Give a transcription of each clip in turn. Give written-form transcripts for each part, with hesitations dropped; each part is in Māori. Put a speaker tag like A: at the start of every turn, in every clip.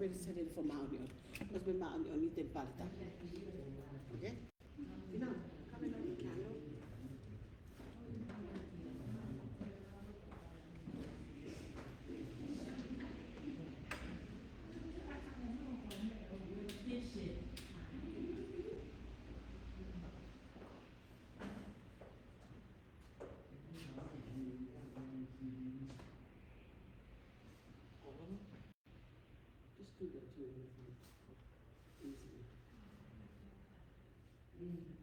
A: already said it for Mount Yon. Because with Mount Yon, you did Palita. Okay? You know, come in on the candle. Just do that too. Easy.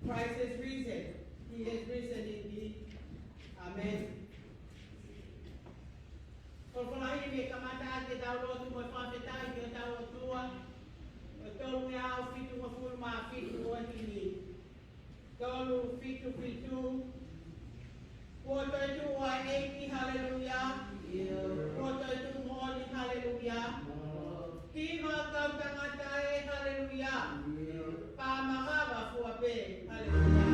A: Christ is risen. He is risen indeed. Amen. Falahi kamata ke download mo pamita ke download tua. Tolu ya fitu mo fulma fitu wantini. Tolu fitu. Quarter to 180, hallelujah. Quarter to morning, hallelujah. Tima kamtangatay, hallelujah. Pamakaba fuape, hallelujah.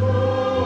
B: Oh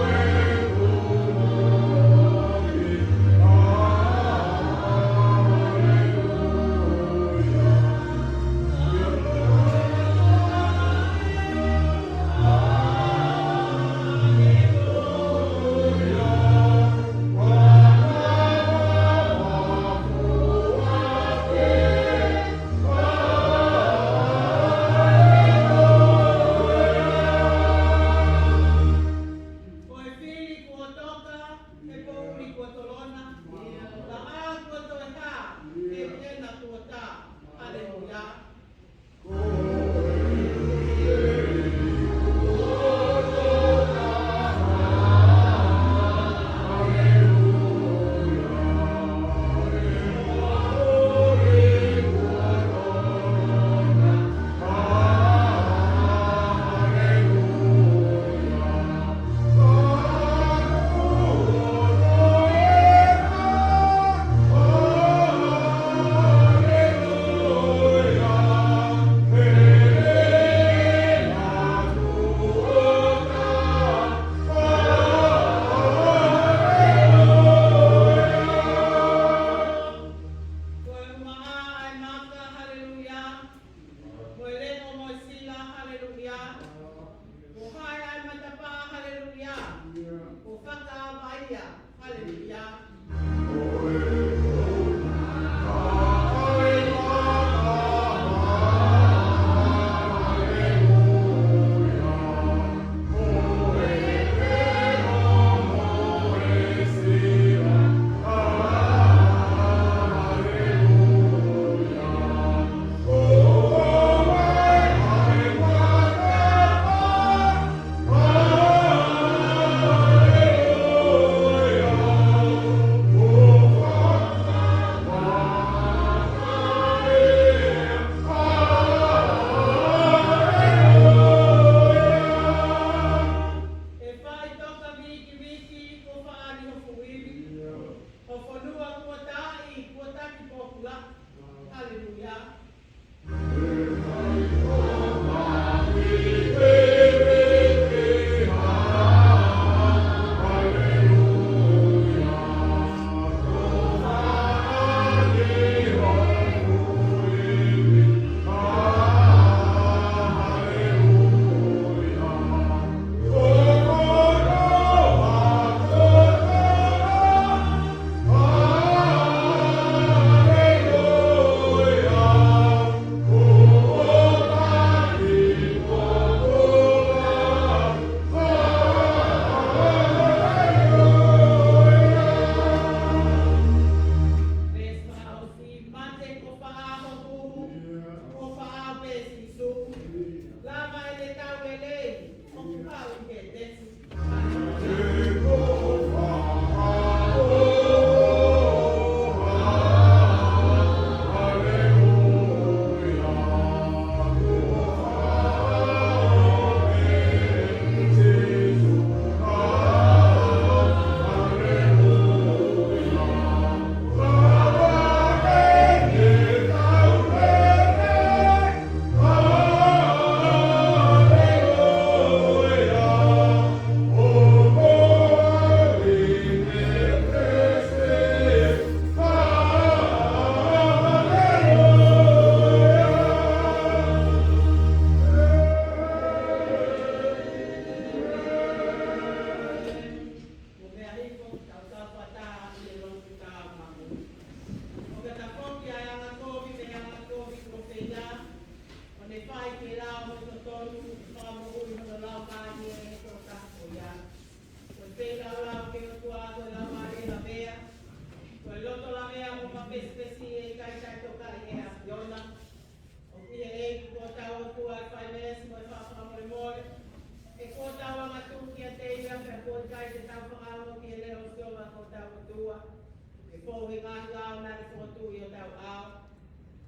B: fo he ngā ngāo nare whakatū i o tau ao.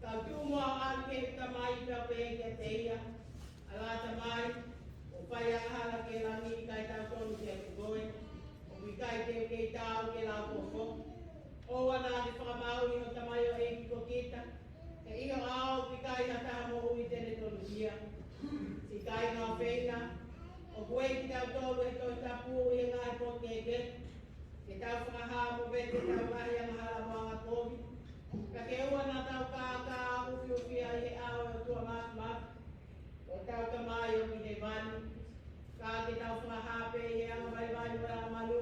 B: Ka tūmua an ke tamai ka pe ke te ia. Ala tamai, o pai a hala ke langi kai tau tonu ke kukoe. O wikai ke tau ke lau kofo. O wana te whakamau i o tamai o e kiko kita. E iho ao wikai na taha mo ui tene tonu ia. Si kai ngā whenga. O koe ki tau tolu e toi tapu i ngā po ke. Ke tau whakaha mo vete tau mahi a mahala moanga kovi. Ka ke ua na tau ka uwhi uwhi a i ao e tua mak. O tau ka mai o ki te vani. Ka ke tau whakaha pe i anga mai vani o anga malu.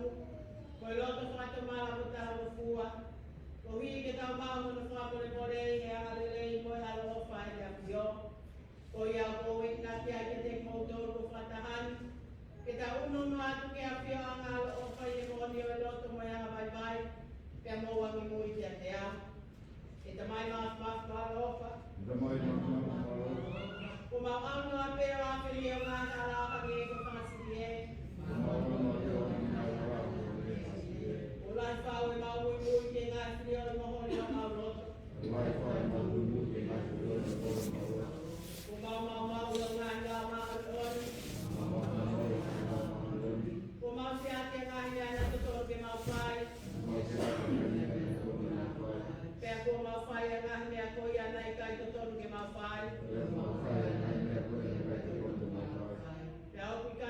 B: Ko i loto whakatamara mo tau mo fua. Ko hui ke tau mahu no whakapore pore i he anga lelei mo e halo ofa e a pio. Ko i au koe na ki a ke te koutou ko whatahani. Ke tau uno no atu ke a pio anga alo ofa i e moni o e loto mo e anga mai vai. Ke a mo wangi mo i te a te au. E ta mai maaf alo ofa. Ko mau au no a peo a whiri o ngā ala a nge ko whakasiti e. O lai whau e mau mui mui ke ngā whiri o i mohori o mau loto. Ko mau o ngā ngā maa ori. Ko mau se ate ngā hea na totoro ke mau whai. Pea ko mau whai a ngā hea ko ia nei kai totoro ke mau whai. Pea opi ka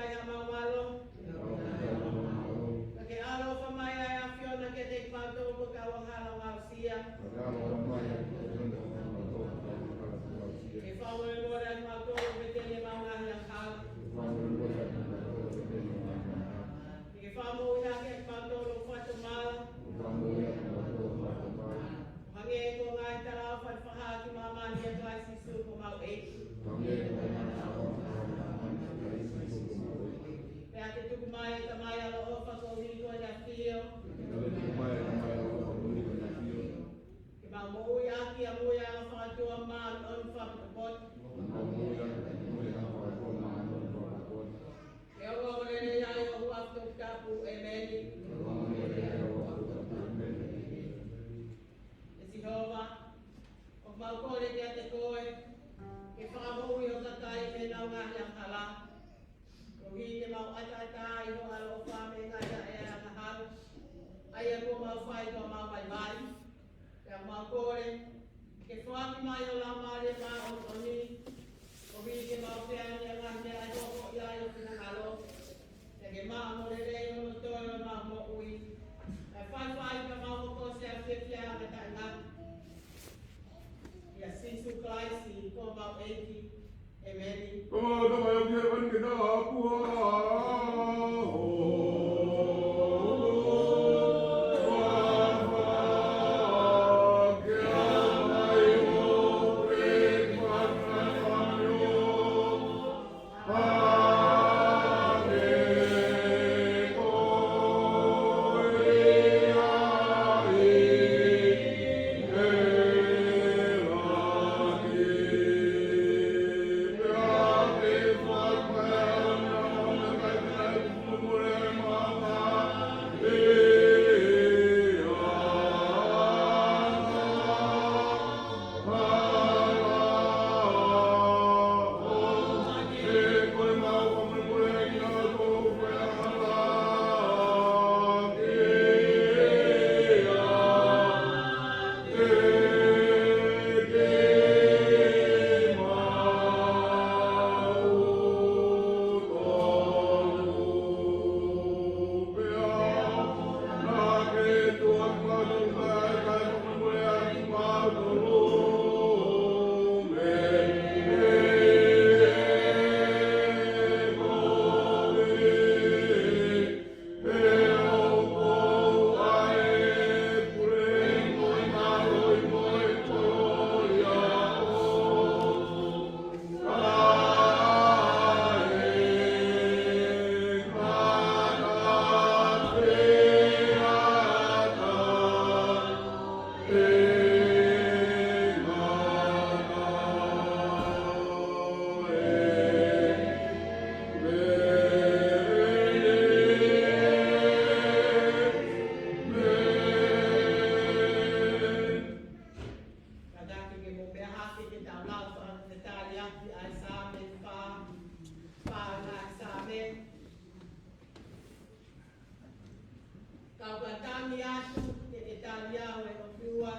B: atu, e talia o tua,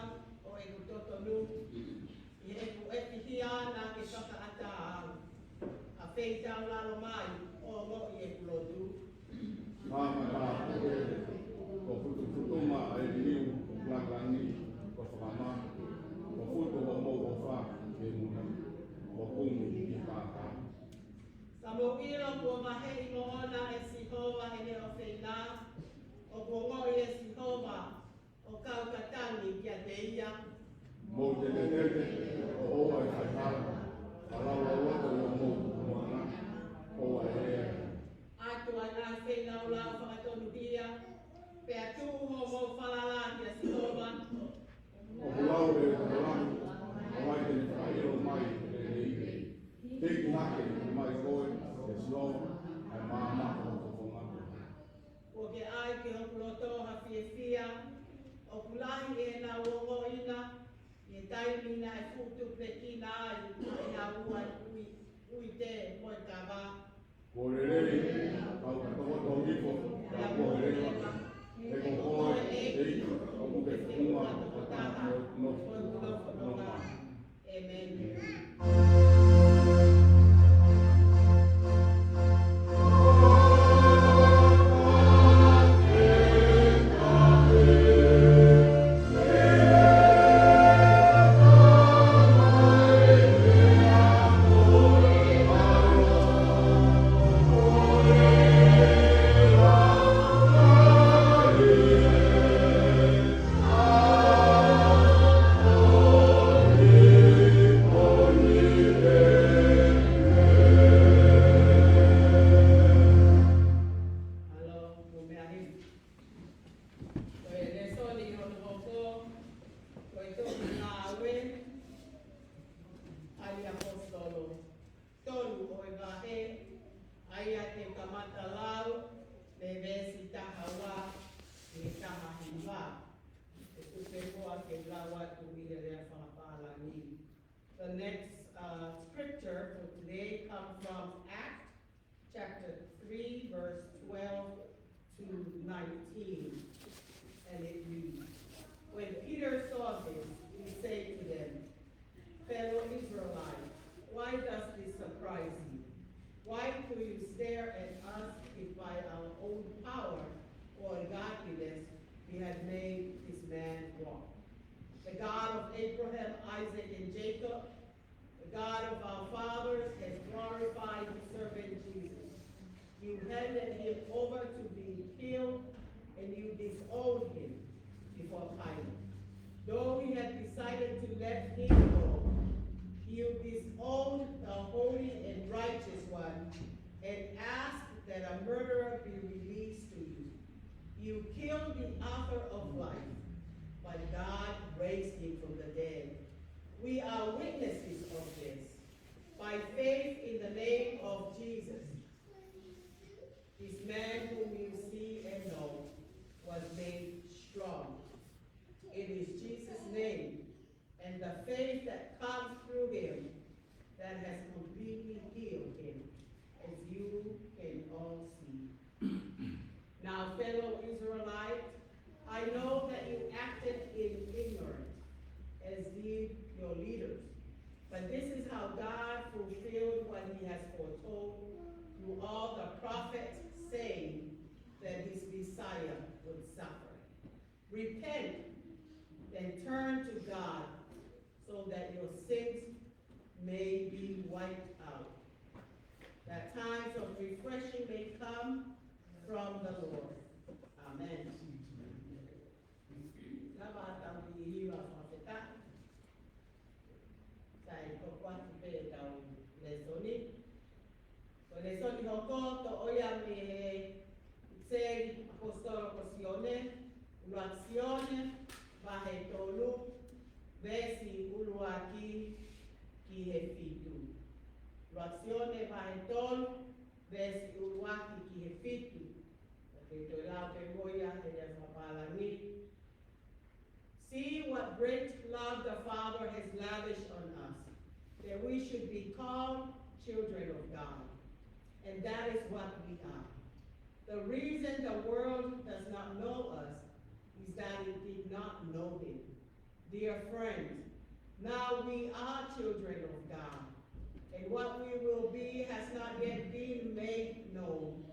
B: o e kutotonu, i e ku epihia na ke saka ata a feita o lalo mai, o mo i e kulotu.
C: Mama ta ko futu ma ai ni langlangi ko fama ko futu mo ko fa e mo ko kungu ki pa.
B: Sa mo ilo ko mahe i mo ona e Sihova e ne o feina, o ko ngo i e Sihova, o kau katani ki a te ia.
C: Mo te o ai fa ala ala ko mo ana o ai
B: Atu ana feina o la whakatonu dia, pe atu mo mo whalala ki a Sihova.
C: o lau e o mai te whaero mai te ki hake mai koe e slo ai mama o konga.
B: O ke ai ke hokuloto ha fia, o kulahi e na uongo ina, e taimina e futu pekina ai, e na ua ui te moe taba.
C: Ko rere kau katoa tongi ko ko rere e ko koe e o ko ke funga o ta no
B: Amen. The next scripture for today comes from Acts chapter 3, verse 12 to 19. And it reads, when Peter saw this, he said to them, fellow Israelites, why does this surprise you? Why do you stare at us if by our own power or godliness we had made this man walk? The God of Abraham, Isaac, and Jacob, the God of our fathers, has glorified his servant Jesus. You handed him over to be killed, and you disowned him before Pilate. Though he had decided to let him go, you disowned the holy and righteous one, and asked that a murderer be released to you. You killed the author of life, but God raised him from the dead. We are witnesses of this. By faith in the name of Jesus, this man whom you see and know was made strong. It is Jesus' name and the faith that comes through him that has completely healed him, as you can all see. Now, fellow Israelites, I know that you acted in ignorance, as did your leaders. But this is how God fulfilled what he has foretold through all the prophets, saying that his Messiah would suffer. Repent and turn to God so that your sins may be wiped out, that times of refreshing may come from the Lord. Amen. Lesoni hoko to oya me sei apostolo cosione, ulazione, vahe tolu, vesi uluaki ki hefitu. Ulazione vahe tolu, vesi uluaki ki hefitu. See what great love the Father has lavished on us, that we should be called children of God. And that is what we are. The reason the world does not know us is not know him. Dear friends, now we are children of God, and what we will be has not yet been made known.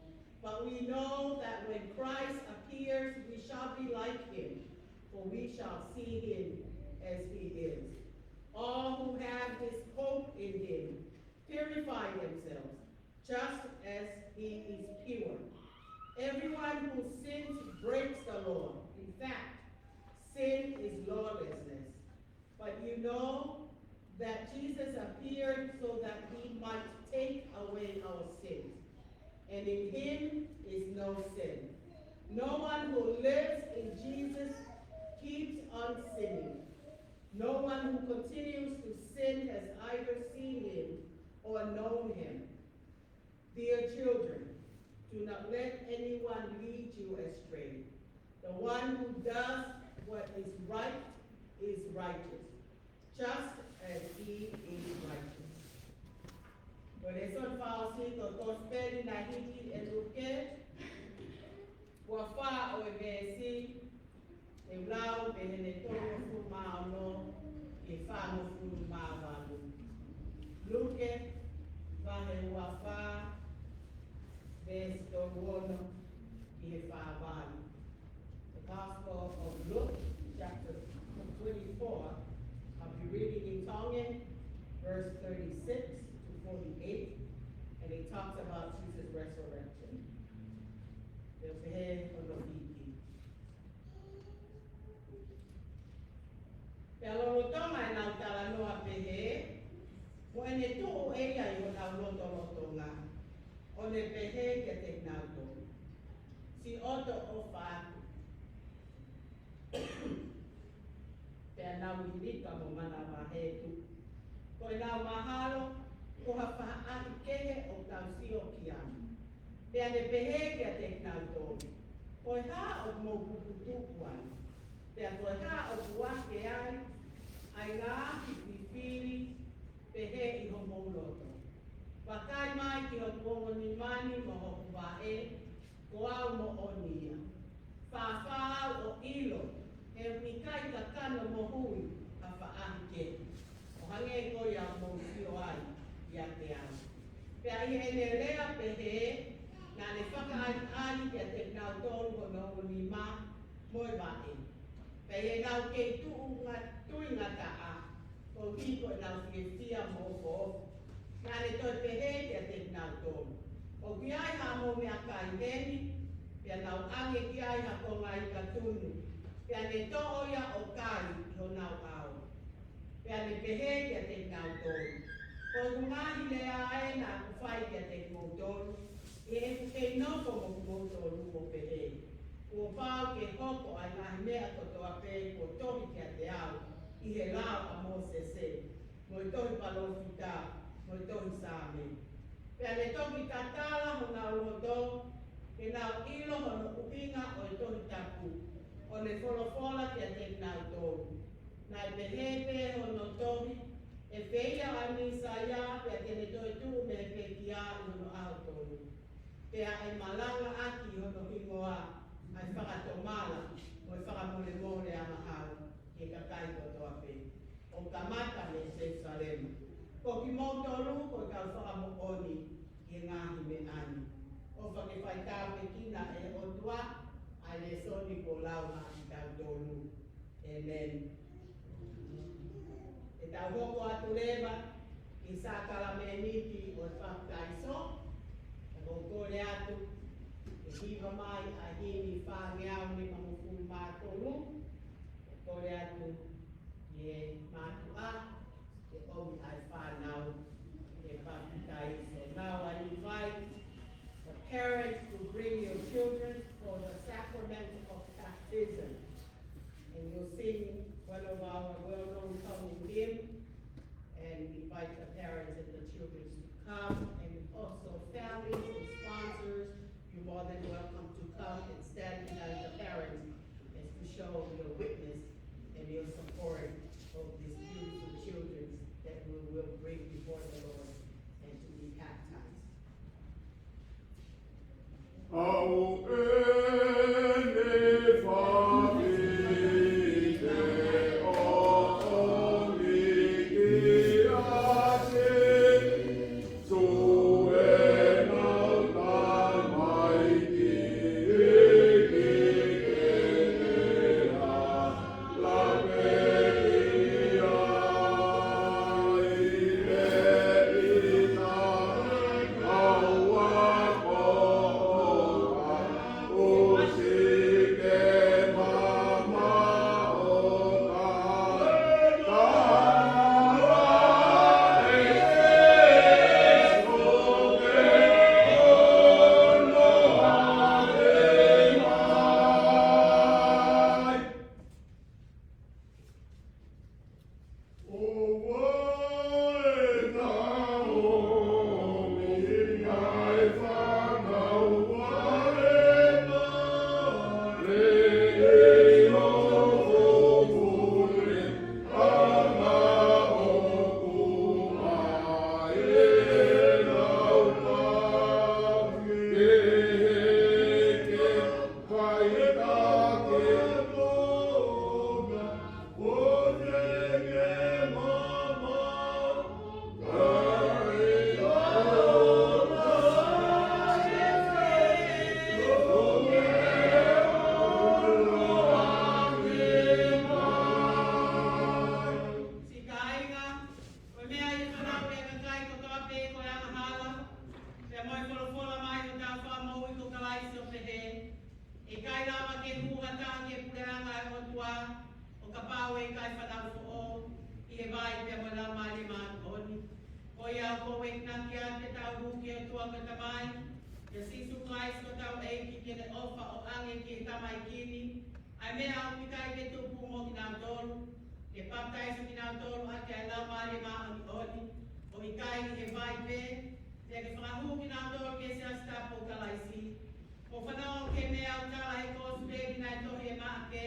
B: But we know that when Christ appears, we shall be like him, for we shall see him as he is. All who have this hope in him purify themselves, just as he is pure. Everyone who sins breaks the law. In fact, sin is lawlessness. But you know that Jesus appeared so that he might take away our sins. And in him is no sin. No one who lives in Jesus keeps on sinning. No one who continues to sin has either seen him or known him. Dear children, do not let anyone lead you astray. The one who does what is right is righteous, just as he is righteous. Por eso el Faustito Tosperi na hiki eluke, wafa o ebesi, e blau behenetono fumano, e fano fumavano. Luke, vahe wafa, besto wono, e favano. The Gospel of Luke, chapter 24, I'll be reading in Tongan, verse 36 to 48, and it talks about Jesus' resurrection. There's a head on the feet. Pelorotoma e nau tala noa pehe, mo ene tuu eia i o nau lotolotonga, o ne pehe ke te nauto. Si oto o whaatu. Pea nau hirika mo mana mahetu. Ko e nau mahalo, ko hawha ahi kehe o tau sio ki amu. Pea ne pehe ke te nauto. Ko e ha o mo kukutuku anu. Pea ko e ha o kuake ai, ai ngā whiwhiri pehe i homo loto. Wakai mai ki o kongo ni mani mo hoku wae, ko au mo onia. Whawhau o ilo, he mikai ka kano mo hui a whaahi ke. O hange ko ia mo sio ai, ia te au. Pea i ene lea pehe, nā ne whakaari kia te nau tolu ko nongo ni ma, moi wae. Pea i nau kei tui ngata a, ko hiko nau whiwhia mo ko. Nā ne toi pehe kia te nau tolu. O ki ai ha mo mea kai heni, pea nau ange ki ai ha ko ngai ka tunu. Pea ne to'o ia o kai i ho nau au. Pea ne pehe kia te nau tolu. Ko kungahi lea e nā kuwhai kia te nau tolu, e noko mo nau tolu o pehe. Ua pāu ke hoko ai ngahi mea kotoa pe ko tohi kia te au, i he lao a mo se se. Mo i tohi palofita, mo i tohi sāme. Pea ne toki tatala ho nau roto, ke nau ilo ho no upinga o i tohi tapu, o ne wholofola kia te nau tolu. Nai pehepe ho no tohi, e whia ani sa ia, pea ke ne toi tuu me pe kia i no au tolu. Pea e malanga aki ho no hingoa, ai whakatomala, mo i whakamole mole a mahau, ke kakai kotoa pe. O kamata me Jerusalem. Ko ki mo tolu, ko kau whakamooni, i ngahi me ani. O whakewhaitāu pe kina e o tua, ai le soni ko lau ngahi tau tolu. Amen. E tau hoko atu lewa, i sākala me niki o whakaiso, e o kore atu, e hiwa mai a hini whāngeau ni mamufu mātolu, e kore atu, e mātua, e omi ai whānau, e whakitai. So now I invite the parents to bring your children for the sacrament of baptism. And you'll sing one of our well-known Tongan hymn, and invite the parents and the children to come, and also families and sponsors, you're more than welcome to come and stand behind the parents and to show your witness and your support of these beautiful children that we will bring before the Lord and to be baptized.
C: Au
B: mua tangi e pureanga e motua, o ka pau e kai whanau fo o, i he vai te wana mali mātoni. Ko ia ko e knaki a te tau huki o tua ka tamai, ia sisu ngais ko tau eiki ki le ofa o ange ki e tamai kini, ai mea o mikai ke tupu mo ki nau tolu, ke paptaisu ki nau tolu ake ai lau mali mātoni, o i kai he vai pe, te ke whakahu ki nau tolu ke se astapo kalaisi, o whanau ke mea o tala he kōsu rebi nai tohi e maake,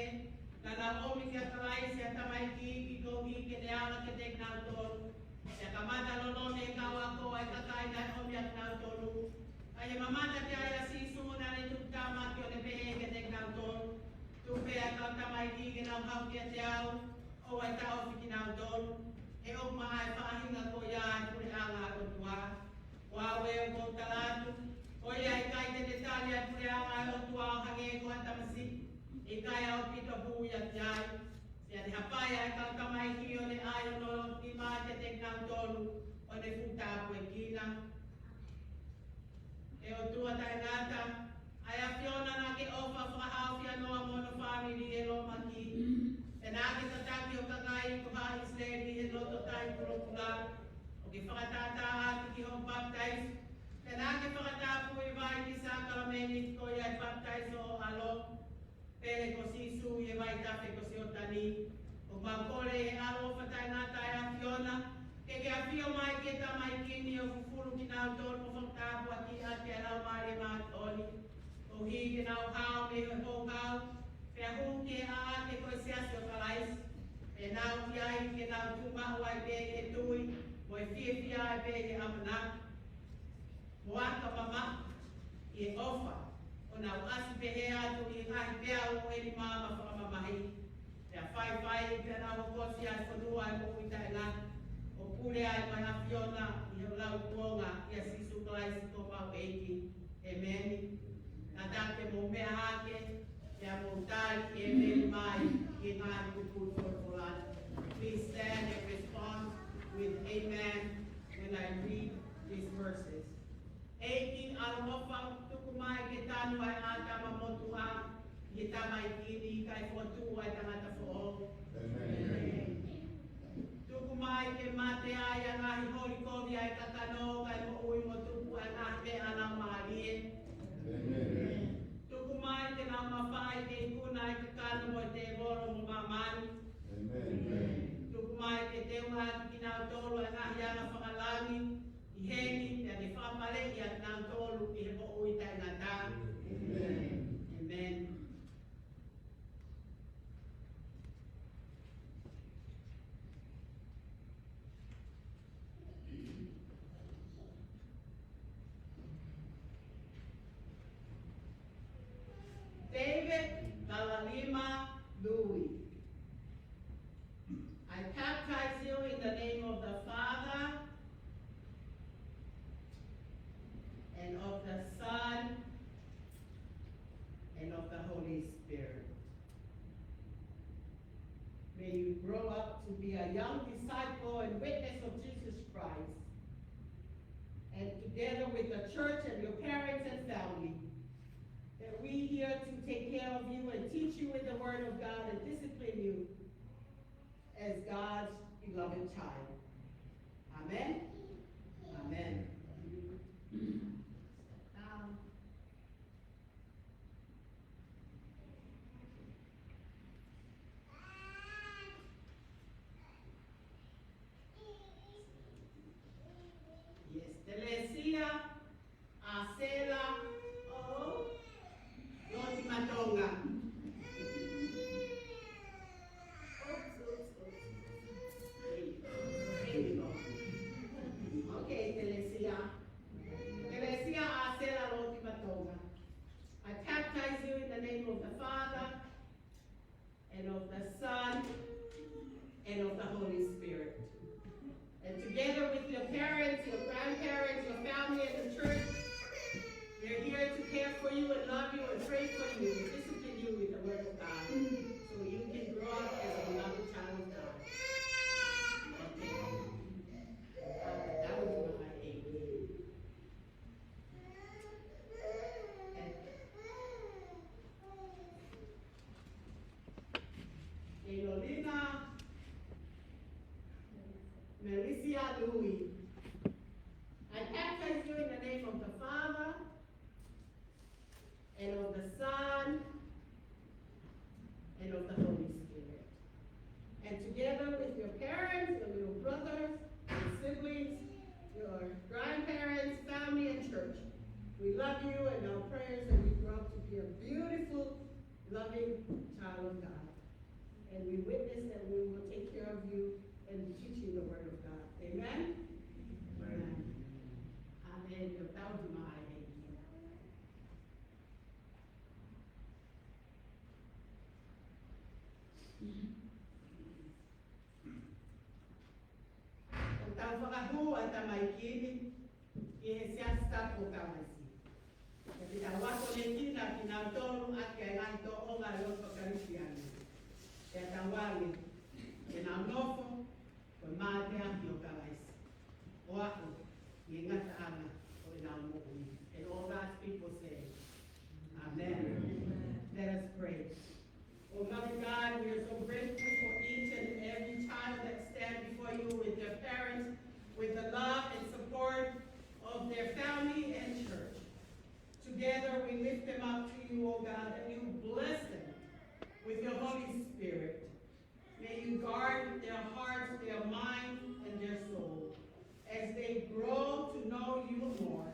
B: na nā omi ki a kalai se a tamai ki kohi ke ne ala ke te nau tolu, se a kamata lolone e kau ako ai kakai nai omi a nau tolu, ai he mamata te ai a sisu na ne tukta maki o ne pehe ke te nau tolu, tupe a kau tamai ki ke nau hau ki a te au, o ai ta ofi ki nau tolu, e o maha e whaahinga ko ia ai puri anga o tua, wawe o ko talatu, o ia i kai te tali ai puri anga o tua o hange ko a tamasi, i kai au pito hui a te ai, se a te hapai ai kau tamai ki o ne ai o no ki maa te te nau tolu, o ne futapu e kina. E o tua tai ngata, ai a Fiona na ke ofa whahau fia noa mono family e lo maki, e nā ke tataki o kakai ko hahi sledi e loto tai kurokula, o ke whakatata ati ki hong baptise, e nā ke whakatapu i vai ki sa kalameni ko iai baptise o alo, pele ko sisu i vai tafe ko si o tani, o maukore e alo whatai ngata e a Fiona, ke a whio mai ke tamai kini o fufuru ki nau tōru o whakatapu ati ati a lau maare maat oni, o hi ke nau hao me o hong hao, pe a hong ke a ake koe seasi o kalais, e nau ki ai ke nau tumahu ai pe e tui, mo e fia ai pe e amanak, mo aka mama, i e ofa, o nau asi pehe atu i ngahi pea o e ni mama whakamamahi, pe a whai pe nau o kosi ai whanua ai mo uita e ngā, o pule ai mai a Fiona i hau lau kuonga i a sisu klaisi ko mau eiki, e meni, na take mo mea hake, e a mo tai e meni mai i ngāi kupu forfolani. Please stand and respond with amen when I read these verses. Eiki aromofa tuku mai ke tanu ai ata mamotua, i tamai kini kai fotu ai tangata fo'o. Amen. Tuku mai ke mate ai a ngahi hori kovi ai kakano kai mo ui mo tuku ai ngahi me ana maarie. Amen. Tuku mai ke nā mawhai ke ikuna ai kakano mo te voro mo mamani. Amen. Tuku mai ke te unga ki nā tolu ai ngahi ana whakalani, i hengi, te ane whapale i at nā tolu i he mo ui tai ngā tā. Amen. Amen. David Galalima Louis. I baptize you in the name of the Father and of the Son and of the Holy Spirit. May you grow up to be a young disciple and witness of Jesus Christ, and together with the church and your parents and family, that we here to take care of you and teach you with the word of God and discipline you as God's beloved child. Amen? Amen. Yes, Telesia, Acela, Loti Matonga. Okay, Telesia. Telesia Acela Loti Matonga. I baptize you in the name of the Father, and of the Son, and of the Holy Spirit. And together with your parents, your grandparents, your family, and the church, we're here to care for you and love you and pray for you and discipline you with the word of God, so you can grow up as a beloved child of God. Okay. That was my amen. child of God. And we witness that we will take care of you and teach you the word of God. Amen? Amen. Amen. Your thousand miles. Então, para a rua, está mais quente, e esse está por causa. Kita wako letina kinautoru ake nganto onga loto karisiani. Ya tawali kina nofo ko mate yo kawais. Wako yengata ana ko ina mo. And all God's people say, Amen. Let us pray. Oh Mother God, we are so grateful for each and every child that stands before you with their parents, with the love and support of their family and church. Together we lift them up to you, O God, that you bless them with your Holy Spirit. May you guard their hearts, their mind, and their soul as they grow to know you more.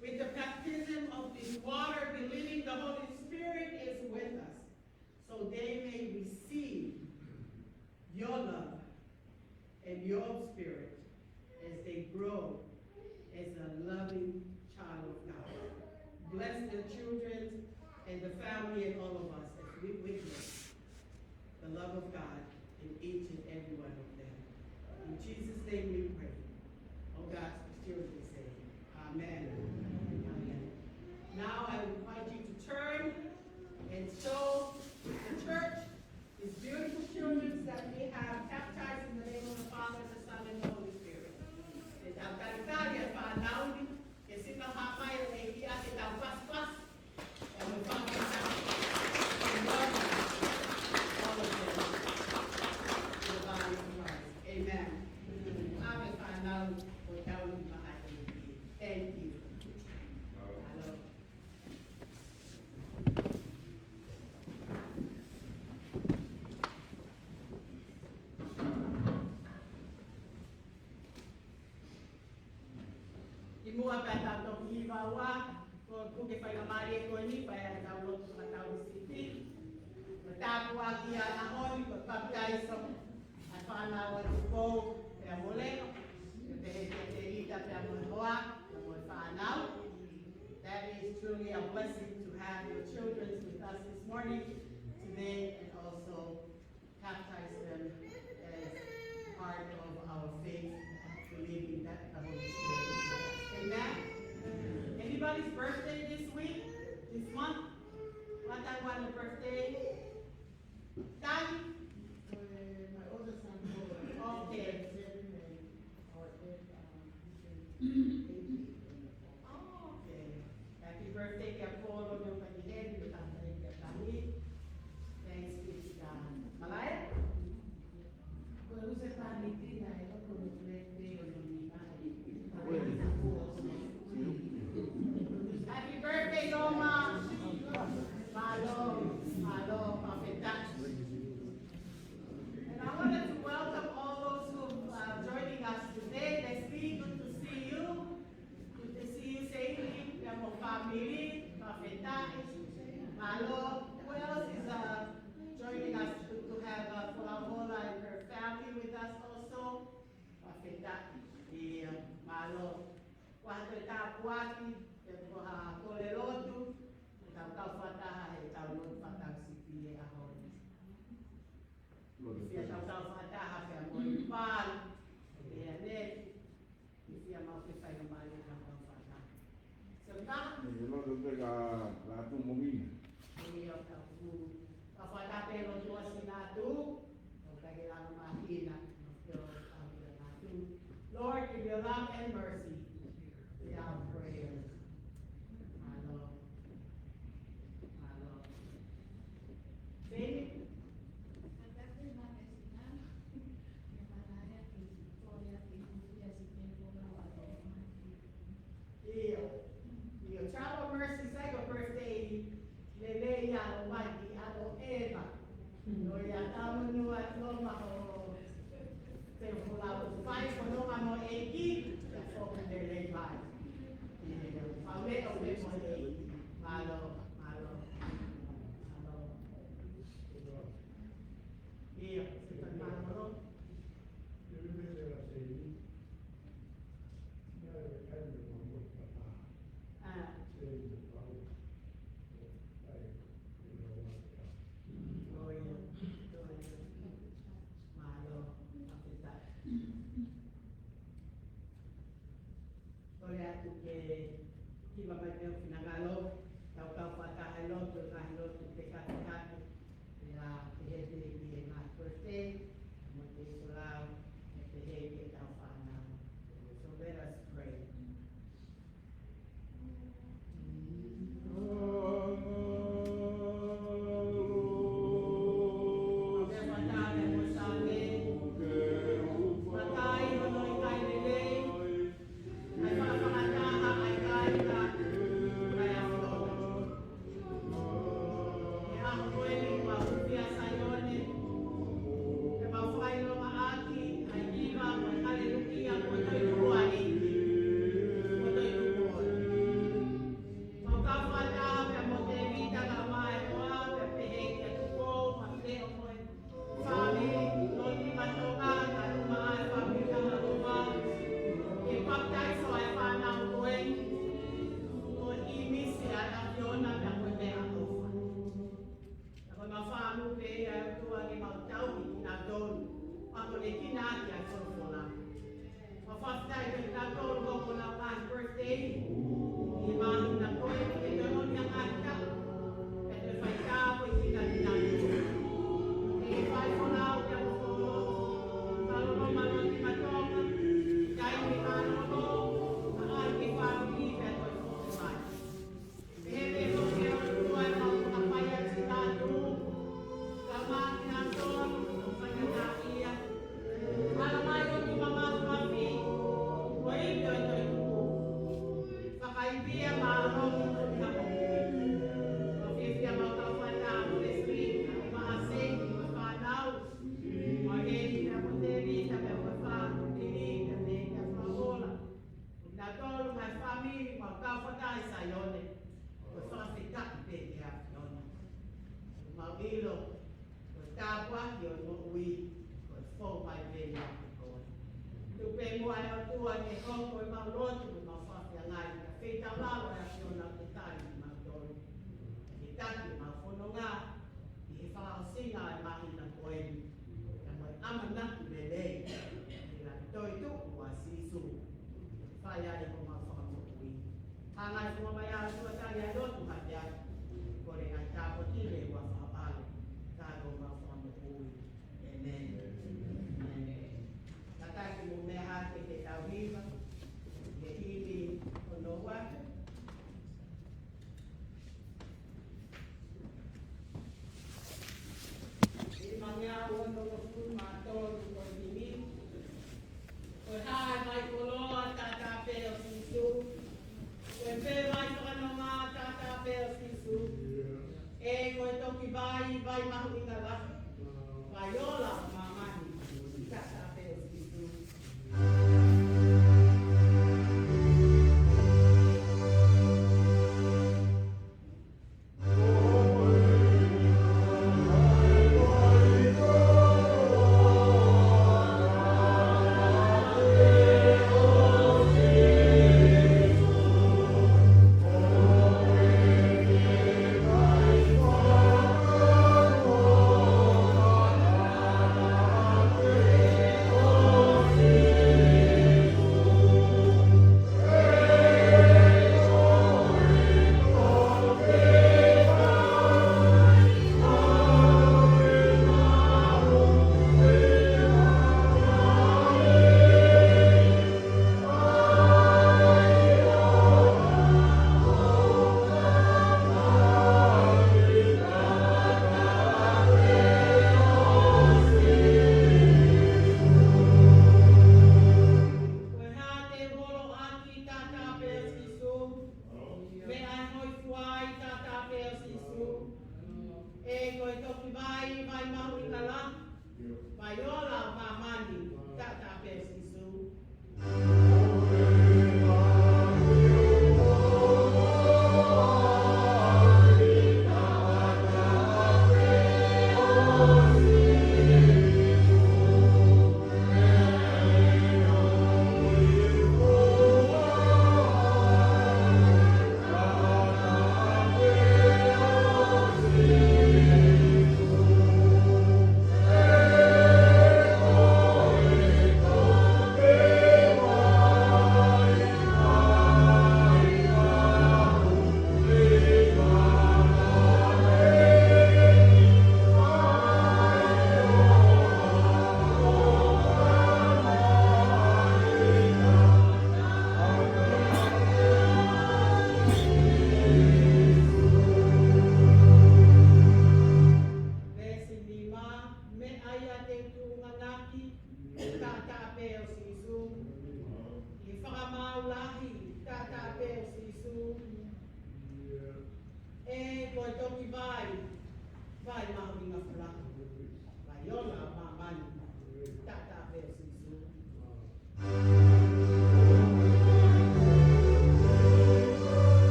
B: With the baptism of this water, believing the Holy Spirit is with us, so they may receive your love and your spirit as they grow as a loving child of God. Bless the children and the family and all of us as we witness the love of God in each and every one of them. In Jesus' name we pray. Oh God, children say, Amen. Amen. Now I invite you to turn and show the church these beautiful children that we have baptized in the name of the Father, the Son, and the Holy Spirit. Amen. Thank you. Hello. Imua pata to kiva wa ko ke pai na mari ko ni pai na lo to ka tau siti. Mata ko aki ana honi ko baptize so afana wa ko pe amole te ita pe amoa mo fana. That is truly a blessing to have your children with us this morning today and also baptize them as part of our faith, believing that the Holy Spirit is with us. Amen. Anybody's birthday this week, this month? What I want a birthday? Daddy? My oldest son. Okay. Okay. Happy birthday, Kapolo, yung pagiging, yung tatay, yung thanks be to God. Malaya? Kung sa pamilya na ito, kung birthday, happy birthday, Loma! Malo, Papita. And I wanted to welcome all those who are joining us today. Leslie, good to see you. Good to see you safely. We have a family, Papita, Malo. Who else is joining us to have Fulahola and her family with us also? Papita, Malo. Cuando está Puaki, Colerotu, está Fataha, está Fataha Sipi Ahon. If you have Fataha, if you have Pal, if you have Net, if you have Mafify Mali, if you have Fataha. So now,
C: Yo no te la tu movina.
B: we have Fataha pero tu asinatu, okay, ang mahina. Lord, in your love and mercy, we are prayers. My Lord. My Lord. David? Your child of mercy, say your birthday, kāpua ki o no ui, ko e fō mai pēni ake koe. Tu pē mua e atua ke hongo e mau lotu i mau whawhi a ngai, ka whita lawa e aki o nā te tai i mau tolu. Ki taki mau whono ngā, ki he whao singa e mahi na koeni. Ka mai amanaki me lei, ki la toi tuku a sisu. Whai ai ko mau whakamu ui. Hangai kua mai a tua tai a lotu hati ai, kore ai tāpo tine ua whaapale, tāgo mau whakamu ui. Amen. Tataki mo mea hake te tauhiwa, ke hili o noa. I mangea o no fu mātoro ko himi. Ko hae mai ko loa tata pēo sisu. Ko e pē mai whakano ngā tata pēo sisu. E ko e toki vai mahu inga lahi. Vai ola mamahi. Tata pēo sisu.
C: Oh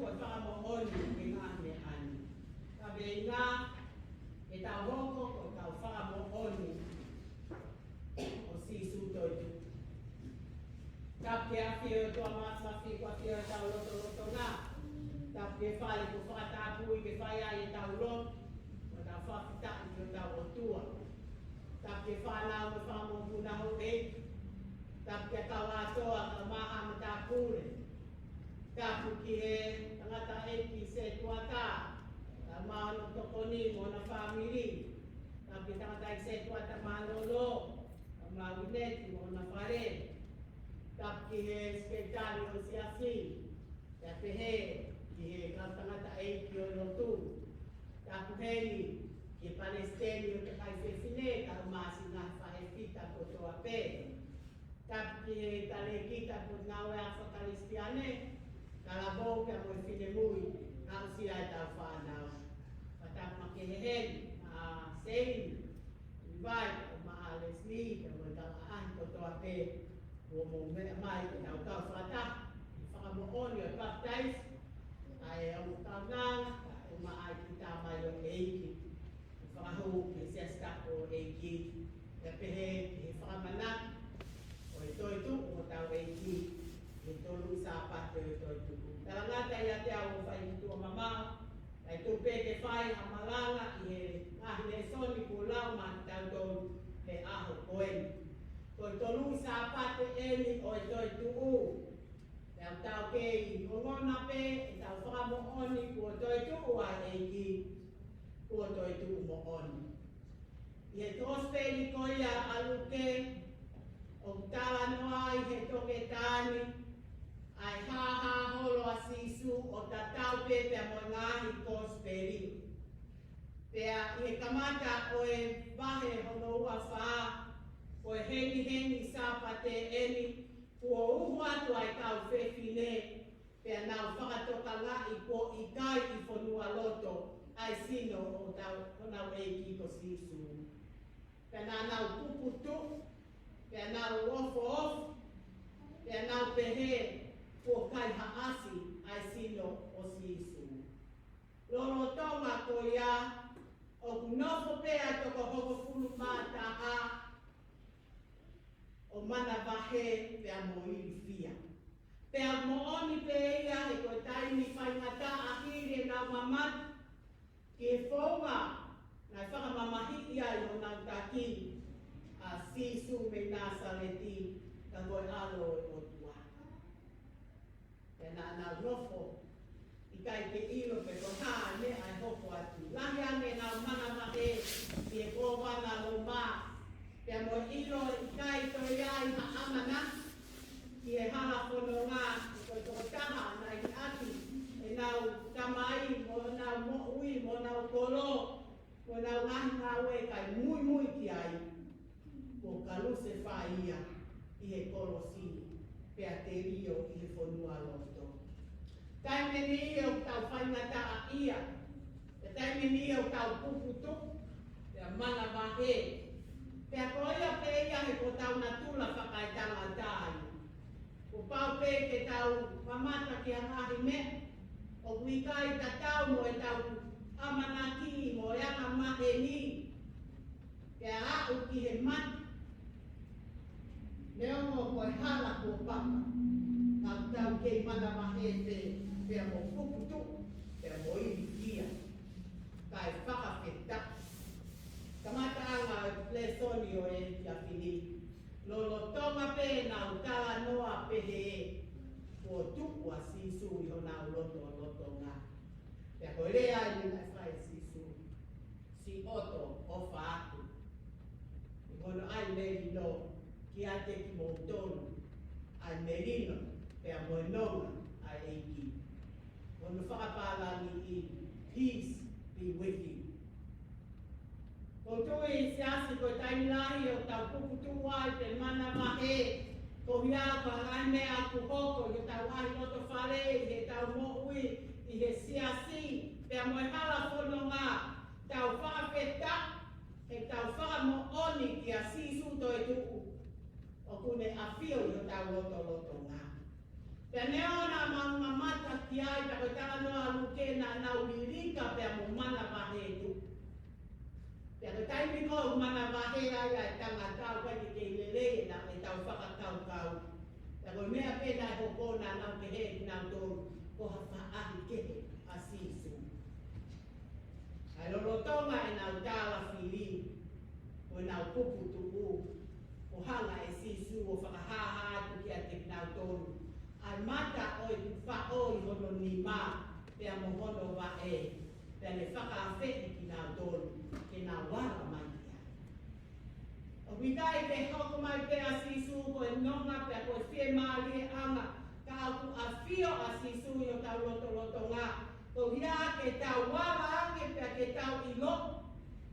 B: ko whaka mo oni e ngā me ani. Ka me ngā e tau hoko ko tau whaka mo oni o sisu toitu. Ka ke awhi o tua mātawhi ko awhi o tau loto ngā. Ka ke whai ko whakatapui ke whai ai e tau loto. Ko tau whakitaki o tau o tua. Ka ke whanau me whamo puna ho e. Ka ke tau atoa ka maha me tā pūre. Ka puki he tangata eki se tuata. Ka maano tokoni mo na whamiri. Ka ke tangata i se tuata manolo. Ka mawineti mo na whare. Ka ki he sketari o siasi. Ka pe he ki he ka tangata eki o lotu. Ka puheni ki Palestini o te kai whewhine. Ka umasi ngā whahewhita ko toa pe. Ka ki he tale kita po ngawe a whakalistiane. Ka la bau kia mo whine mui. Ka usi ai tau whanau. Ka tapa ke he heni. A Seini. Vai o maa Leslie. Ka mo tau ahi ko toa pe. Ko mo mea mai ki tau tau whata. Whaka mo oni o baptais. Ai au tau nganga. O maa ai ki tā mai o eiki. Whakahu ki siasta o eiki. Ka pehe ki he whakamana. O e toi tuku o tau eiki. E tolu sa pate o toi tuku. Talangata ia te au o whai ki tua mamau. Ai tu peke whai ha malanga i he ahine soni ko lau ma ki tau tolu he aho koeni. Ko e tolu sa pate eni o e toi tuku. Te au tau ke i ngona pe e tau whakamo oni ko toi tuku a eiki. Ko toi tuku mo oni. I he tospeni ko ia aluke. O tala noa i he toke tāni, ai haha holo a sisu o ta tau pepe a mo ngahi kosperi. Pea i he kamata o e wahe hono ua whaa, o e heni sāpate eni, kua uhu atu ai kau whewhine, pea nau whakatoka ngā i ko i kai i whanua loto, ai sino o tau honau eiki ko sisu. Pea nau puputu, pea nau ofo, pea nau pehe, ko kai haasi, ai sino o sisu. Loro tonga ko ia, o kunofo pea toko hoko fulu mātaha, o mana vahe pea mo ili fia. Pea mo oni pea ia, e koe taini whaingata a hiri nau mamat, ki e whaunga, nai whakamamahi ia i o nau taki, a sisu me Nasareti, ka koe alo e o tua. Te nā nau nofo, i kai ke ilo pe ko hā ne ai hoko atu. Lahi ane nau mana mahe, i e kōwana lo mā. Pea mo ilo i kai toi ai ha amana, i e hala whono ngā, i koe toko taha nai ki atu, e nau tamai, mo nau mo ui, mo nau kolo, mo nau ngahi ngā ue kai mui ki ai. Ko kaluse whaia i he kolosi, pea te rio i he whanua loto. Taime ni o tau whaingata a ia, te taime ni o tau puputu, pea mana wahe. Pea ko ia pe ia he ko tau natula whakai tanga tai. Ko pau pe ke tau mamata ki a ngahi me, o kuikai ta tau mo e tau amanaki mo e anga mahe ni. Pea au ki he mati. Leo mo koe hala ko papa, ka tau kei mana mahe te, pea mo puputu, pea mo ili kia, kai whakawheta. Kamata anga le soni o e kia whini, lolo tonga pe nau tala noa pehe e, ko tuku a sisu i ho nau loto ngā. Pea koe rea i nai whae sisu, si oto o whaatu. I kono ai lehi no, ki ate ki mō tonu, ai merino, pea moe nonga, ai eiki. Kono whakapālani i, peace be with you. Ko tui i siasi ko taimilahi o tau puputu ai te mana mahe, ko hiapa ngai mea ku hoko, i tau ai loto whare, i he tau mo'ui, i he siasi, pea moe hala whono ngā, tau whakawheta, he tau whakamo oni ki a sisu toi tuku. O kune a whio i o tau loto ngā. Pea neona mamata ki ai ta ko tala noa luke na nau lirika pea mo mana wahe tu. Pea ko taimi ko mana wahe ai ai tanga tau kai ki kei lele na e tau whakakau kau. Pea ko mea pena ho kona nau ke he ki nau tōru ko hawha ahi kehe a sisu. Ai lolotonga e nau tāla whiri ko nau pupu tuku o hanga e sisu o whakahaha tu ki a te nau tōru. Ai mata oi wha oi hono ni mā, pea mo hono wa e, pea ne whakaawheti ki nā tōru, ke nā wara mai kia. O wikai te hoko mai pea sisu ko e nonga pea ko e whie maari e anga, ka aku a whio a sisu i o tau loto ngā. Ko hia ke tau wara ange pea ke tau ilo,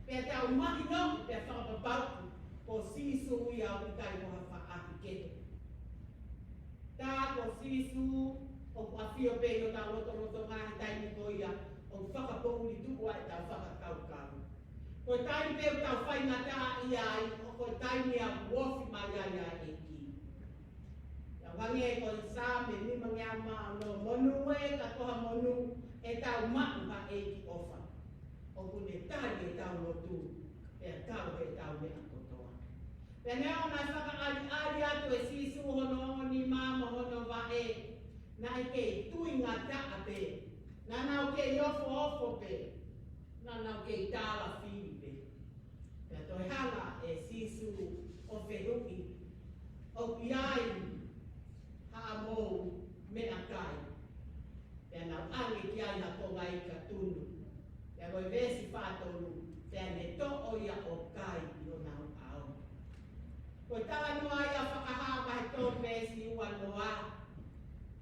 B: pea tau mahi no, pea whakapapauku, ko sisu i au wikai ko hawha ahi kehe. Tā ko sisu o awhio pe o tau roto ngā he taimi ko ia o whakapouri tuku ai tau whakakaukau. Ko taimi pe o tau whaingata i ai o ko taimi a wofi mai ai ai e ki. Ia wange ko i sā me nima ngā maa no monu e ka koha monu e tau mahu ha e ki ofa. O kune tai e tau lotu e tau e tau mea kotoa. Pea nea o nai whakaari atu e sisu hono ni mama hono wa e. Na i kei tui ngā taa pe. Na nau kei ofo pe. Na nau kei tāla whiri pe. Pea toi hanga e sisu o wheruki. O piai haa mou mea kai. Pea nau ange ki ai ha konga i ka tunu. Pea koi vesi whātoru. Pea ne to o ia o kai i o nau ao. Ko tala noa ia whakahawa he tōn pēsi ua noa.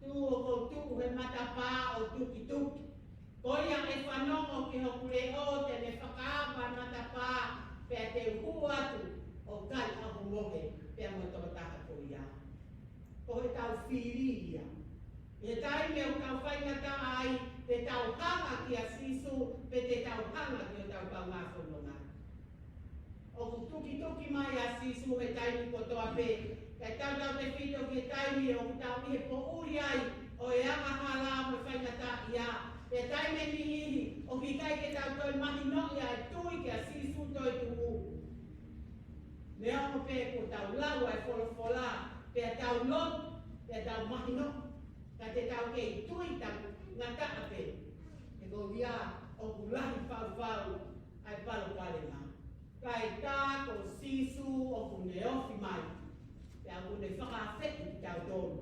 B: Tu o ko tuku he matapā o tuki tuki. Ko ia e whanongo ki hokure o te ne whakahawa matapā pēr te uhuatu o kai ahu mohe pēr mo tō taka ko ia. Ko he tau whiri ia. He taime o tau whaingata ai te tau hanga ki a sisu pe te tau hanga ki o tau paungāwhanonga. O ku tuki mai a sisu he taimi kotoa pe. Kai tau te whito ki he taimi o ku tau he po uri ai o e anga hala mo whaingata ia. He taime ni hihi o ki kai ke tau toi mahi no ia e tui ki a sisu toi tuku. Me ongo pe ko tau lau ai wholofola pe tau lot pe tau mahi no. Ka te tau kei tui tau ngā taa pe. E ko ia o ku lahi whau ai palo pale ngā. Kai tā ko sisu o ku ne ofi mai. Pea ku ne whakawheti ki tau tōru.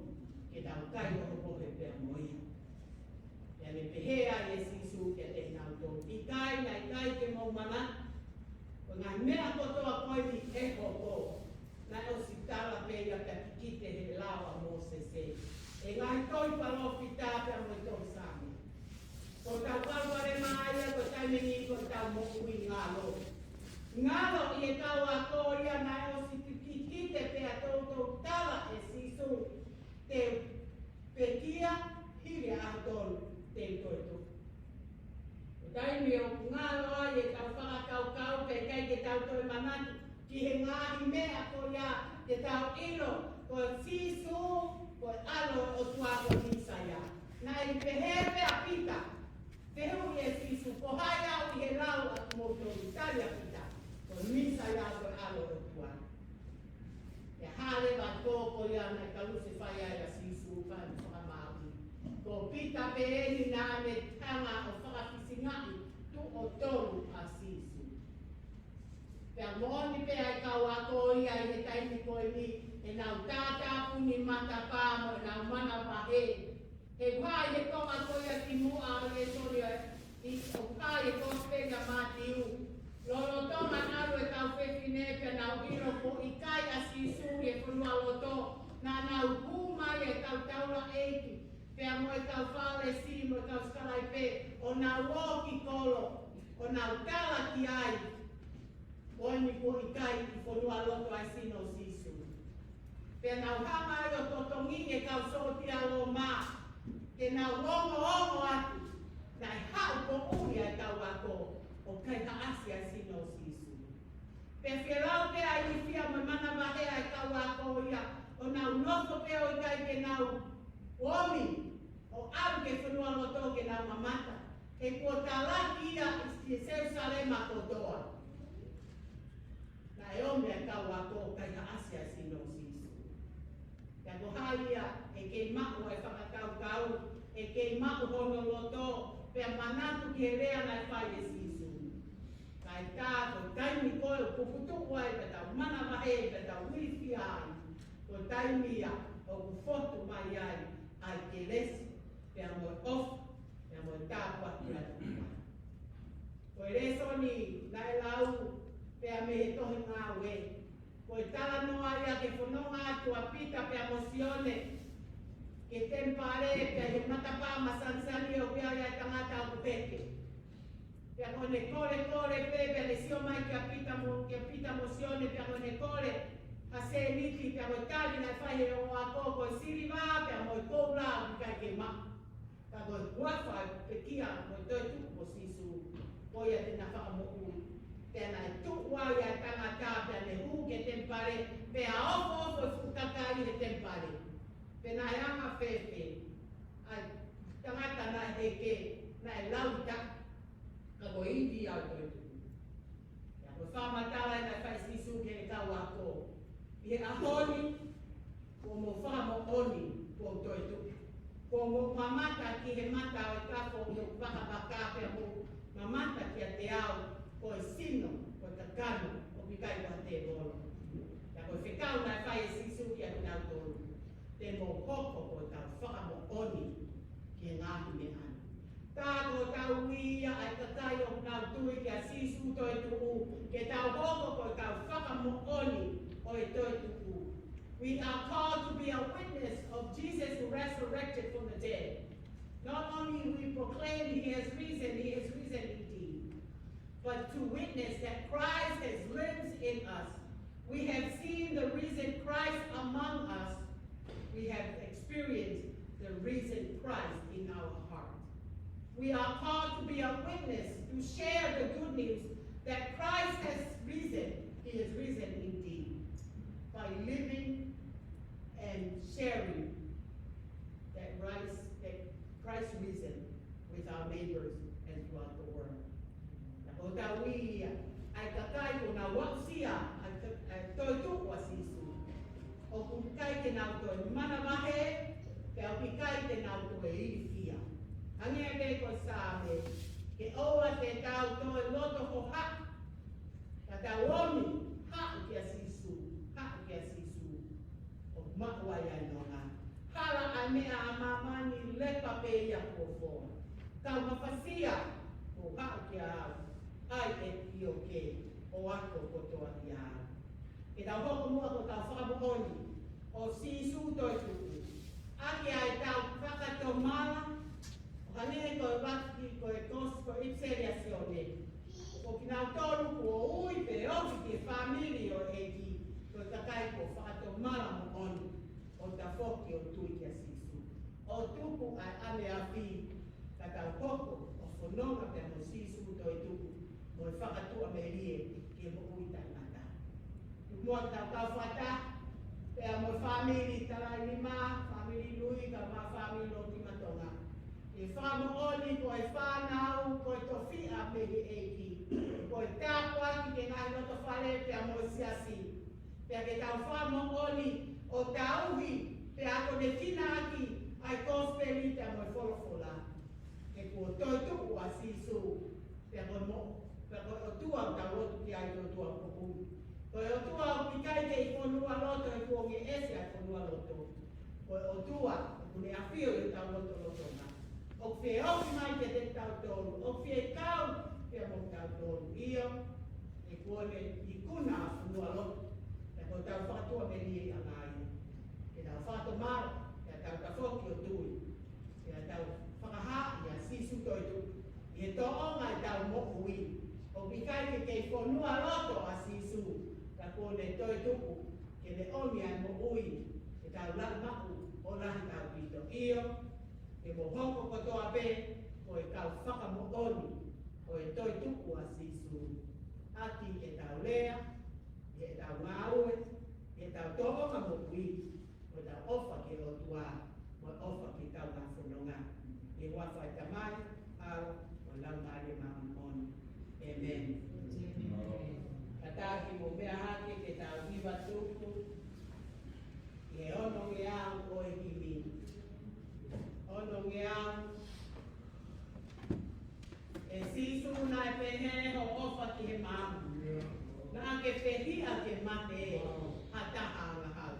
B: Ke tau kai o hohe pea moia. Pea me pehea e sisu ke te nau tōru. I kai nai kai ke maumana. Ko ngā mea kotoa koini e hoko. Nai o si tala pea pea kikite he lawa mo se se. E ngai toi palofi tā pea mo i tōru sāmi. Ko tau kalware maia, ko taimeni, ko tau mokui ngālo. Ngālo i e tau a kōria nai o si kikite pea tōtou tala e sisu. Te pekia hiri a tōru te toito. Ko taimi o ngālo ai e tau whakakau pe kai ke tau toi manatu. Ki he ngāhi mea kōria te tau ilo, ko sisu, ko alo o tuako nisaya. Nai pehepe a pita. Pehu e sisu, ko hai au i he lau a kumotori tali a pita. Ko nisaya ko alo o tuako. E hale wa tōko ia nei kaluse whai ai a sisu whai whakamāwi. Ko pita pe eni nā me tanga o whakapisingai tu o tōru a sisu. Pea mōni pe ai kau a ko ia i he taimi koe ni. E nau tātāpu ni matapā mo e nau mana pahe. He whai he konga koia ki mua o e sori i o kai e kōspega mātiu. Lolo tonga naru e tau whewhine pia nau iro po i kai a sisu e whanua loto. Nā nau pūmai e tau taura eiki. Pia mo e tau whale si mo e tau skalai pe. O nau woki kolo. O nau tala ki ai. Oini po i kai i whanua loto ai sino sisu. Pea nau hama ai o totongi e kau sotia o mā. Ke nau ongo atu. Nai hau po uri ai tau ako. O kai ka asia sino sisu. Pea whiarau pe ai i whia mo mana wahe ai tau ako ia. O nau noso pe o i kai ke nau Omi, o au ke whenua loto ke nā mamata, he kua tālaki ia i Jerusalema kotoa. Na e ome a kau a kō kai ha asia sino sisu. Ka kohaia e kei maku ai whakakau kau, e kei maku hono loto, pia manatu ki he rea nai whai e sisu. Kai tāko taimi koe o kuputuku ai, pe tau mana wahe, pe tau wifi ai, ko taimi ia o kufotu mai ai, ai ke lesi, pia moe off, pia moe tāko atu atu. Koe resoni, nai lau, pea me he tohi ngā ue. Koe tala noa ia ke whanonga atu a pita pea mosione, ke tempare pea he matapa masansani o pea ia tangata o peke. Pea kone kore pea le sio mai ke a pita mosione pea kone kore, a se niki pea koe tali na whai he o a koko e siriwa pea moe koura o kai ke ma. Ka koe huafa pe kia moe toi tuku mo sisu, koe te na whaka mo ui. Tēnā e tuua ia tangata pia ne hu ke tempare, pia ofo e whukaka i he tempare. Pēnā e anga whewhe, ai tangata nā heke, nā e lauta, ka ko iwi au toi tuku. Ia ko whamatala e nai whai sisu ke ne kau ako. I he ahoni, ko mo whamo oni ko toi tuku. Ko mo mamata ki he mata o e kako i o whakabaka pia mo mamata ki a te au, ko e sino, ko e takano, o pikai wa te bolo. Ia ko e whekau nai whai e sisu ki a pinau tolu. Te mo hoko ko tau whakamo oni ki e ngāhi me ana. Tāko tau ia ai tatai o pinau tui ki a sisu toi tuku, ke tau hoko ko tau whakamo oni o e toi tuku. We are called to be a witness of Jesus who resurrected from the dead. Not only we proclaim he has risen indeed, but to witness that Christ has lived in us. We have seen the risen Christ among us. We have experienced the risen Christ in our heart. We are called to be a witness, to share the good news that Christ has risen. He has risen indeed. By living and sharing that Christ risen with our neighbors and throughout the world. O tauia, ai kakai ko na waksia, ai toi tuku a sisu. O kukai te nau toi mana wahe, ke au pikai te nau toi irifia. Hangi a kei ko sāme, ke oa te tau toi loto ho haki. Ka tau omi, haki ki a sisu, o makuai ai nonga. Hala ai mea a mamani lepa pe ia kofo. Kau mawhasia, o haki ki a au. Ai e tio ke o ako kotoa i hao. E tau hoko mua ko tau whakamohoni o sisu toi tuku. Aki ai tau whakatomala, o hanene koe waki koe kos ko ipseria sione. O ki nau tolu ko o ui pe oki ki famili o eki koe kakai ko whakatomala mohoni o ta whoki o tui kia sisu. O tuku ai ane a pi ka tau hoko o whanonga pe mo sisu toi tuku. Mo e whakatua me rie ki mo ui tangata. Mua tau kau whata, pea mo whamiri tarai lima, whamiri nui, ka ma whamiri no timatonga. E whamo oni ko e whanau, ko e tofia me he eiki. Ko e tāpua ki te ngai noto whare, pea mo e siasi. Pea ke tau whamo oni o tauhi, pea ko ne tina aki, ai kospeli te mo e wholofola. Ke ko toi tuku a sisu, pea ko mo. Pero o tua o tau rotu ki ai o tua o kopui. Koe o tua o pikai te i whanua loto e kuongi ese a whanua loto. Koe o tua o kune a whio i tau loto nga. O whee oki mai te te tau tolu. O whee kau te mo tau tolu. Io e kuone i kuna a whanua loto. E ko tau whakatua me rie a ngai. E tau whakato mara, e tau kawhoki o tui. E tau whakaha i a sisu toi tu. E to onga e tau moku i. O pikai ke kei whanua loto a sisu, ka kone toi tuku, ke le omi ai mo ui, e tau lau maku o lahi tau pito io, e mo hoko kotoa pe, ko e kau whaka mo oni, ko e toi tuku a sisu. Ati e tau lea, e tau ngaue, e tau toonga mo ui, ko tau ofa ke o tua, mo ofa ki tau ngā whanonga. E wawhai tamai, au, o laumare maamon. Amen. Kataki mo mea hake te tau hiwa tuku, e ono nge au o e kimi. Ono nge au, e sisu na e pehere ho ofa ki he maamu. Na ke pehia ke mate e, hataha nga hau.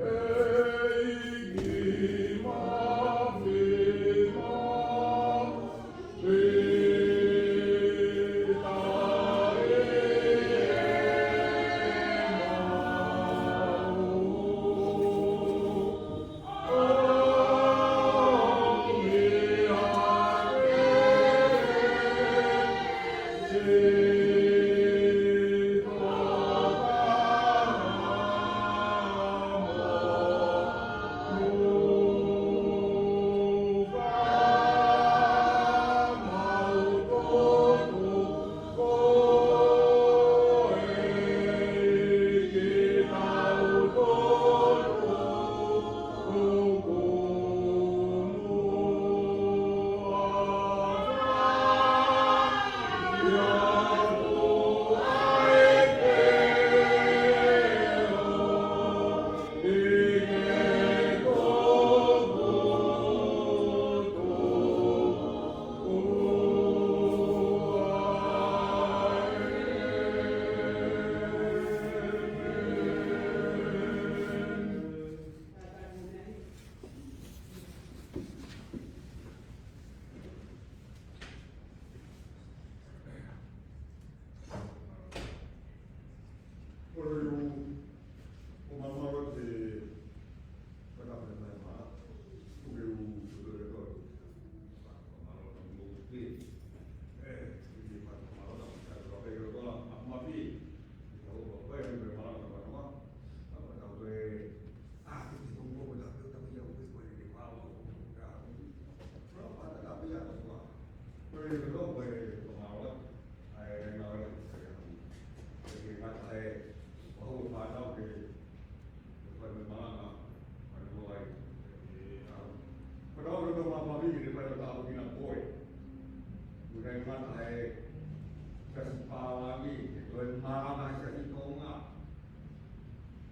C: Oh,
D: Tahu pada ke pada mana pada mulai. Pada orang tu mama bini pada tahu bina boy. Bukan mana kasih lagi, tuan mana kasih konga.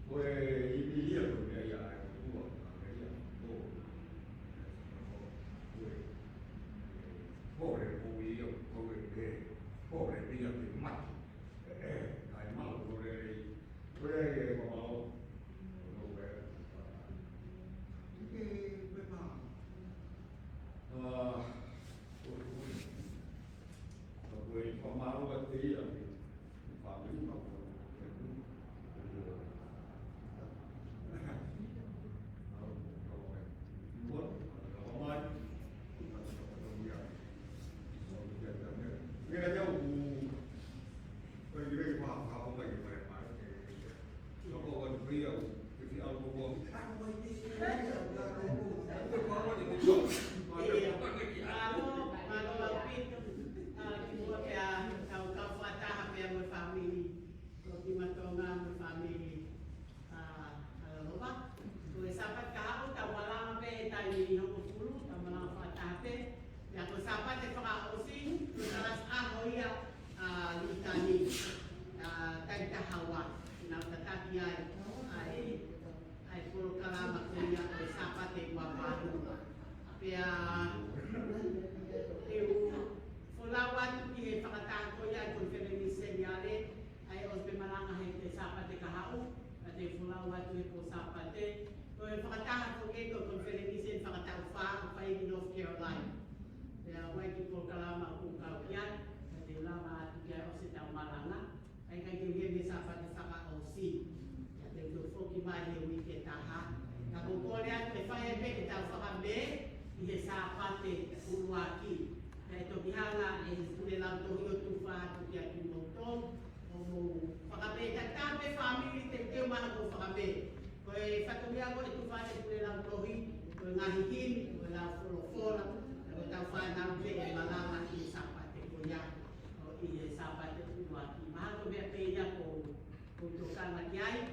D: Boy ini dia tu dia ya, tu dia. Pobre Julio, pobre Villa de Mar. Hay malo por ahí. Puede mamá. No ve. ¿Qué me pasa? Pues mamá lo hacía. Familia no. Mira yo, pues yo creo que vamos a hablar de más que yo lo voy a ver, que si algo como
B: Untuk